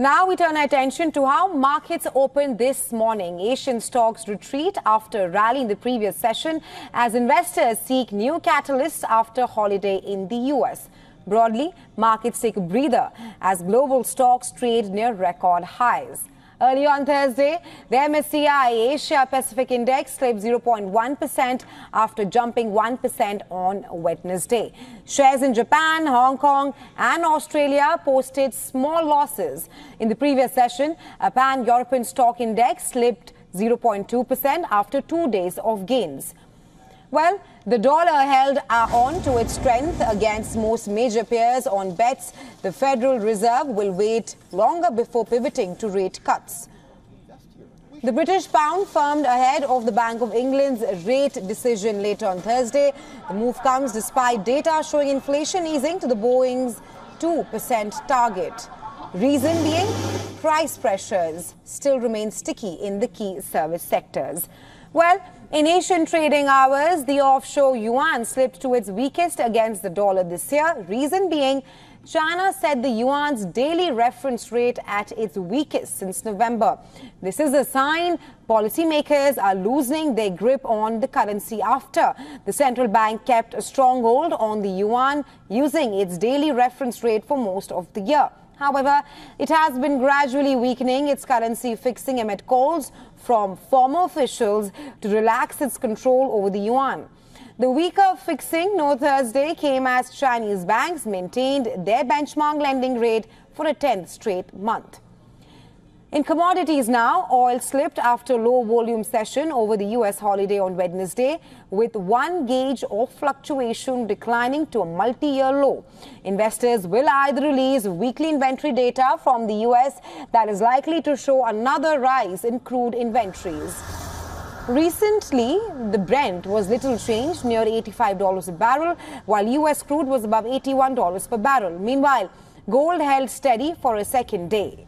Now we turn our attention to how markets opened this morning. Asian stocks retreat after rally in the previous session as investors seek new catalysts after holiday in the US. Broadly, markets take a breather as global stocks trade near record highs. Early on Thursday, the MSCI Asia Pacific Index slipped 0.1% after jumping 1% on Wednesday. Shares in Japan, Hong Kong and Australia posted small losses. In the previous session, a pan-European stock index slipped 0.2% after 2 days of gains. Well, the dollar held on to its strength against most major peers on bets the Federal Reserve will wait longer before pivoting to rate cuts. The British pound firmed ahead of the Bank of England's rate decision later on Thursday. The move comes despite data showing inflation easing to the Boeing's 2% target. Reason being, price pressures still remain sticky in the key service sectors. Well, in Asian trading hours, the offshore yuan slipped to its weakest against the dollar this year. Reason being, China set the yuan's daily reference rate at its weakest since November. This is a sign policymakers are loosening their grip on the currency after the central bank kept a strong hold on the yuan using its daily reference rate for most of the year. However, it has been gradually weakening its currency fixing amid calls from former officials to relax its control over the yuan. The weaker fixing no Thursday came as Chinese banks maintained their benchmark lending rate for a 10th straight month. In commodities now, oil slipped after low volume session over the US holiday on Wednesday, with one gauge of fluctuation declining to a multi-year low. Investors will either release weekly inventory data from the US that is likely to show another rise in crude inventories. Recently, the Brent was little changed, near $85 a barrel, while US crude was above $81 per barrel. Meanwhile, gold held steady for a second day.